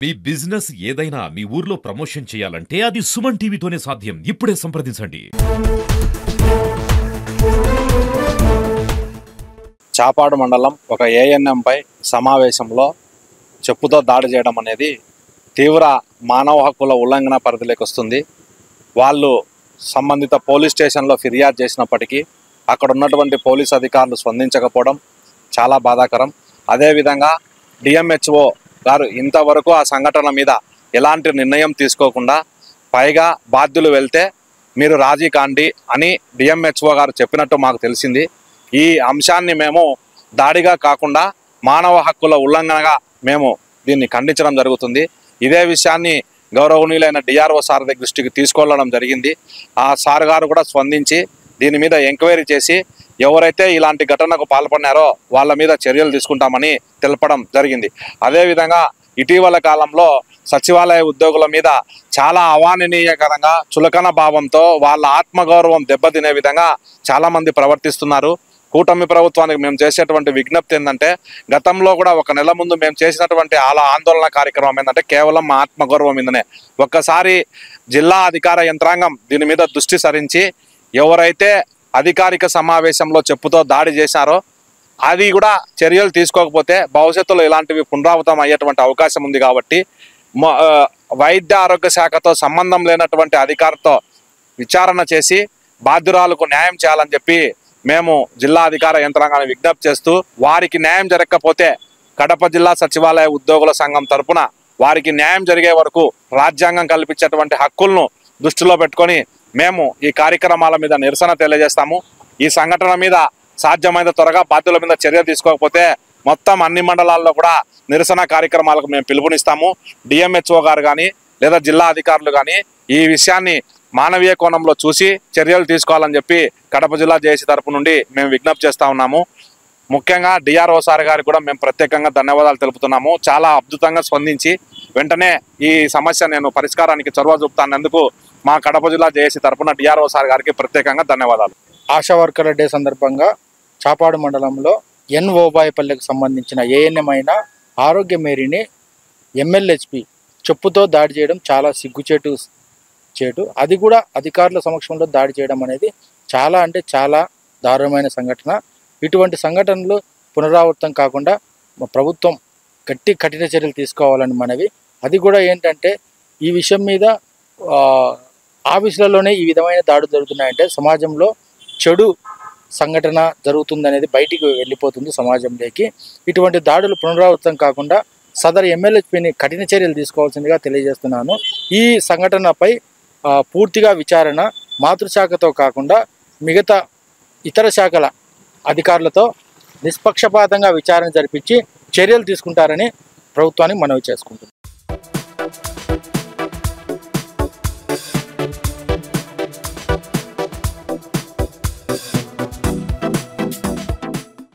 మీ business ఏదైనా మీ ఊర్లో promotion చేయాలంటే అది సుమన్ టీవీతోనే సాధ్యం. ఇప్పుడే సంప్రదించండి. చాపాడు మండలం ఒక ఏఎన్ఎం పై సమావేశంలో చెప్పుతో దాడి చేయడం అనేది తీవ్ర మానవ హక్కుల ఉల్లంఘన పరిధిలోకి వస్తుంది. వాళ్ళు సంబంధిత పోలీస్ స్టేషన్లో ఫిర్యాదు చేసినప్పటికీ అక్కడ ఉన్నటువంటి పోలీస్ అధికారులు స్పందించకపోవడం చాలా బాధాకరం. అదేవిధంగా డిఎంహెచ్ఓ గారు ఇంతవరకు ఆ సంఘటన మీద ఎలాంటి నిర్ణయం తీసుకోకుండా పైగా బాధ్యులు వెళ్తే మీరు రాజీ కాండి అని డిఎంహెచ్ఓ గారు చెప్పినట్టు మాకు తెలిసింది. ఈ అంశాన్ని మేము దాడిగా కాకుండా మానవ హక్కుల ఉల్లంఘనగా మేము దీన్ని ఖండించడం జరుగుతుంది. ఇదే విషయాన్ని గౌరవనీయులైన డిఆర్ఓ సార్ దృష్టికి తీసుకెళ్లడం జరిగింది. ఆ సార్ గారు కూడా స్పందించి దీని మీద ఎంక్వైరీ చేసి ఎవరైతే ఇలాంటి ఘటనకు పాల్పడినారో వాళ్ళ మీద చర్యలు తీసుకుంటామని తెలపడం జరిగింది. అదేవిధంగా ఇటీవల కాలంలో సచివాలయ ఉద్యోగుల మీద చాలా అవాణనీయకరంగా చులకన భావంతో వాళ్ళ ఆత్మగౌరవం దెబ్బతినే విధంగా చాలామంది ప్రవర్తిస్తున్నారు. కూటమి ప్రభుత్వానికి మేము చేసేటువంటి విజ్ఞప్తి ఏంటంటే, గతంలో కూడా ఒక నెల ముందు మేము చేసినటువంటి ఆందోళన కార్యక్రమం ఏంటంటే కేవలం మా ఆత్మగౌరవం మీదనే. ఒక్కసారి జిల్లా అధికార యంత్రాంగం దీని మీద దృష్టి సారించి ఎవరైతే అధికారిక సమావేశంలో చెప్పుతో దాడి చేశారో అది కూడా చర్యలు తీసుకోకపోతే భవిష్యత్తులో ఇలాంటివి పునరావృతం అయ్యేటువంటి అవకాశం ఉంది. కాబట్టి వైద్య ఆరోగ్య శాఖతో సంబంధం లేనటువంటి అధికారితో విచారణ చేసి బాధ్యురాలకు న్యాయం చేయాలని చెప్పి మేము జిల్లా అధికార యంత్రాంగాన్ని విజ్ఞప్తి చేస్తూ, వారికి న్యాయం జరగకపోతే కడప జిల్లా సచివాలయ ఉద్యోగుల సంఘం తరపున వారికి న్యాయం జరిగే వరకు రాజ్యాంగం కల్పించేటువంటి హక్కులను దృష్టిలో పెట్టుకొని మేము ఈ కార్యక్రమాల మీద నిరసన తెలియజేస్తాము. ఈ సంఘటన మీద సాధ్యమైన త్వరగా బాధ్యుల మీద చర్య తీసుకోకపోతే మొత్తం అన్ని మండలాల్లో కూడా నిరసన కార్యక్రమాలకు మేము పిలుపునిస్తాము. డిఎంహెచ్ఓ గారు కానీ లేదా జిల్లా అధికారులు కానీ ఈ విషయాన్ని మానవీయ కోణంలో చూసి చర్యలు తీసుకోవాలని చెప్పి కడప జిల్లా జేఏసీ తరపు నుండి మేము విజ్ఞప్తి చేస్తూ ఉన్నాము. ముఖ్యంగా డిఆర్ఓ సార్ గారికి కూడా మేము ప్రత్యేకంగా ధన్యవాదాలు తెలుపుతున్నాము. చాలా అద్భుతంగా స్పందించి వెంటనే ఈ సమస్య నేను పరిష్కారానికి చొరవ చూపుతానందుకు మా కడప జిల్లా జేఏసీ తరపున డిఆర్ఓ సార్ గారికి ప్రత్యేకంగా ధన్యవాదాలు. ఆశా వర్కర్ల డే సందర్భంగా చాపాడు మండలంలో ఓబాయిపల్లెకు సంబంధించిన ఏఎన్ఎం అయిన ఆరోగ్య మేరీని ఎమ్మెల్యేహెచ్పి చెప్పుతో దాడి చేయడం చాలా సిగ్గుచేటు. అది కూడా అధికారుల సమక్షంలో దాడి చేయడం అనేది చాలా అంటే చాలా దారుణమైన సంఘటన. ఇటువంటి సంఘటనలు పునరావృతం కాకుండా ప్రభుత్వం కఠిన చర్యలు తీసుకోవాలని మనవి. అది కూడా ఏంటంటే ఈ విషయం మీద ఆఫీసులలోనే ఈ విధమైన దాడులు జరుగుతున్నాయంటే సమాజంలో చెడు సంఘటన జరుగుతుందనేది బయటికి వెళ్ళిపోతుంది సమాజంలోకి. ఇటువంటి దాడులు పునరావృతం కాకుండా సదరు ఎమ్మెల్యేపీని కఠిన చర్యలు తీసుకోవాల్సిందిగా తెలియజేస్తున్నాను. ఈ సంఘటనపై పూర్తిగా విచారణ మాతృశాఖతో కాకుండా మిగతా ఇతర శాఖల అధికారులతో నిష్పక్షపాతంగా విచారణ జరిపించి చర్యలు తీసుకుంటారని ప్రభుత్వానికి మనవి చేసుకుంటున్నాను.